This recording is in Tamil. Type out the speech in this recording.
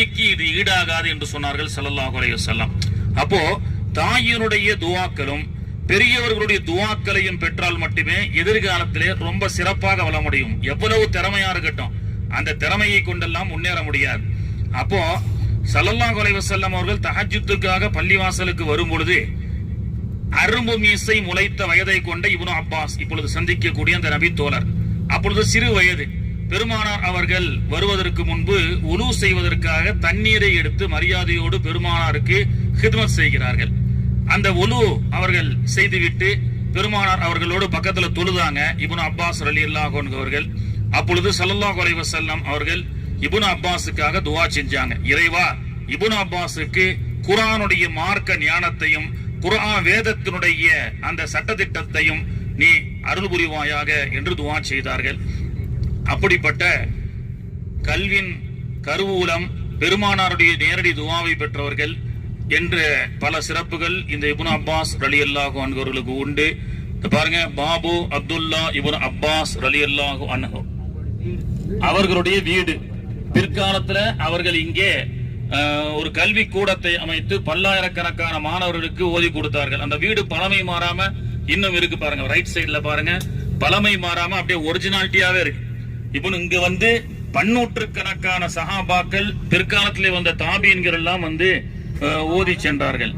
நன்மைக்கு இது ஈடாகாது என்று சொன்னார்கள் ஸல்லல்லாஹு அலைஹி வஸல்லம். அப்போ தாயினுடைய துஆக்களும் பெரியவர்களுடைய துஆக்களையும் பெற்றால் மட்டுமே எதிர்காலத்திலே ரொம்ப சிறப்பாக வளர முடியும். எவ்வளவு திறமையா இருக்கட்டும், அந்த திறமையை கொண்டெல்லாம் முன்னேற முடியாது. அப்போ ஸல்லல்லாஹு அலைஹி வஸல்லம் அவர்கள் தஹஜ்ஜுதுக்காக பள்ளிவாசலுக்கு வரும் பொழுது அரும்பு மீசை முளைத்த வயதை கொண்ட இப்னு அப்பாஸ் இப்பொழுது சந்திக்கக்கூடிய அந்த நபி தோழர், அப்பொழுது சிறு வயது. பெருமானார் அவர்கள் வருவதற்கு முன்பு உலு செய்வதற்காக தண்ணீரை எடுத்து மரியாதையோடு பெருமானாருக்கு ஹித்மத் செய்கிறார்கள். அந்த உலு அவர்கள் செய்துவிட்டு பெருமானார் அவர்களோடு பக்கத்துல தொழுதாங்க இப்னு அப்பாஸ் ரலியல்லாஹு அன்ஹு அவர்கள். அப்பொழுது ஸல்லல்லாஹு அலைஹி வஸல்லம் அவர்கள் இப்னு அப்பாஸுக்காக துஆ செஞ்சாங்க. இறைவா, இப்னு அப்பாஸுக்கு குர்ஆனுடைய மார்க்க ஞானத்தையும் குர்ஆன் வேதத்தினுடைய அந்த சட்டதிட்டத்தையும் நீ அருள் புரிவாயாக என்று துஆ செய்தார்கள். அப்படிப்பட்ட கல்வின் கருவூலம் பெருமானாருடைய நேரடி துஆவை பெற்றவர்கள் என்ற பல சிறப்புகள் இந்த இப்னு அப்பாஸ் ரலியல்லாஹு அன்ஹு அவர்களுக்கு உண்டு. பாருங்க, பாபு அப்துல்லா இப்னு அப்பாஸ் ரலியல்லாஹு அன்ஹு அவர்களுடைய வீடு. பிற்காலத்துல அவர்கள் இங்கே ஒரு கல்வி கூடத்தை அமைத்து பல்லாயிரக்கணக்கான மாணவர்களுக்கு ஓதி கொடுத்தார்கள். அந்த வீடு பழமை மாறாம இன்னும் இருக்கு பாருங்க, ரைட் சைடுல பாருங்க, பழமை மாறாம அப்படியே ஒரிஜினாலிட்டியாவே இருக்கு. இப்போ இங்க வந்து பன்னூற்றுக்கணக்கான சஹாபாக்கள் பிற்காலத்திலே வந்த தாபீன்கள் எல்லாம் வந்து ஓதி சென்றார்கள்.